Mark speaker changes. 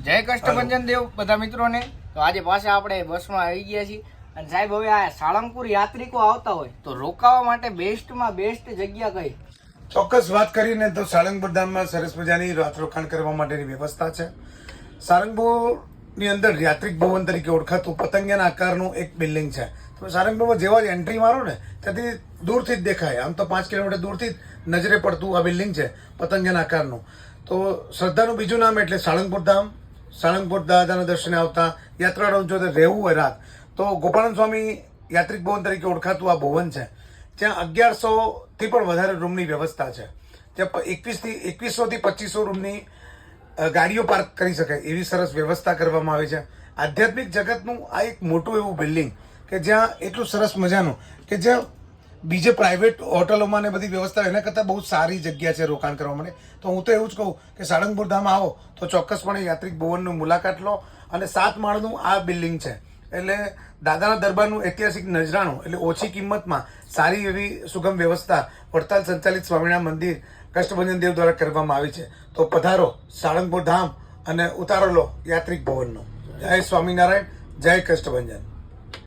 Speaker 1: જય કષ્ટભંજન દેવ બધા મિત્રોને. તો આજે પાછા આપણે બસમાં આવી ગયા છીએ અને સાહેબ હવે આ સાળંગપુર યાત્રિકો આવતા હોય તો રોકાવા માટે બેસ્ટમાં બેસ્ટ જગ્યા કઈ?
Speaker 2: ચોક્કસ વાત કરીને તો સાળંગપુર ધામમાં સરસ મજાની રાત રોકાણ કરવા માટેની વ્યવસ્થા છે. સાળંગપુરની અંદર યાત્રિક ભવન તરીકે ઓળખાતું પતંગિયાના આકારનું એક બિલ્ડિંગ છે. તમે સાળંગપુરમાં જેવા જ એન્ટ્રી મારો ને ત્યાંથી દૂરથી જ દેખાય. આમ તો 5 કિલોમીટર દૂરથી જ નજરે પડતું આ બિલ્ડિંગ છે પતંગિયાના આકારનું. તો શ્રદ્ધાનું બીજું નામ એટલે સાળંગપુર ધામ. સાળંગપુર દાદાના દર્શને આવતા યાત્રાળુઓ જો રહેવું હોય રાત તો ગોપાળન સ્વામી યાત્રિક ભવન તરીકે ઓળખાતું આ ભવન છે. ત્યાં 1100થી પણ વધારે રૂમની વ્યવસ્થા છે. ત્યાં 2100 થી 2500 રૂમની ગાડીઓ પાર્ક કરી શકાય એવી સરસ વ્યવસ્થા કરવામાં આવી છે. આધ્યાત્મિક જગતનું આ એક મોટું એવું બિલ્ડિંગ કે જ્યાં એટલું સરસ મજાનું કે જ્યાં બીજે પ્રાઇવેટ હોટલોમાં ને બધી વ્યવસ્થા એના કરતાં બહુ સારી જગ્યા છે રોકાણ કરવા માટે. તો હું તો એવું જ કહું કે સાળંગપુર ધામ આવો તો ચોક્કસપણે યાત્રિક ભવનની મુલાકાત લો. અને 7 માળનું આ બિલ્ડિંગ છે એટલે દાદાના દરબારનું ઐતિહાસિક નજરાણું એટલે ઓછી કિંમતમાં સારી એવી સુગમ વ્યવસ્થા વડતાલ સંચાલિત સ્વામિનારાયણ મંદિર કષ્ટભંજન દેવ દ્વારા કરવામાં આવી છે. તો પધારો સાળંગપુર ધામ અને ઉતારો લો યાત્રિક ભવનનો. જય સ્વામિનારાયણ, જય કષ્ટભંજન.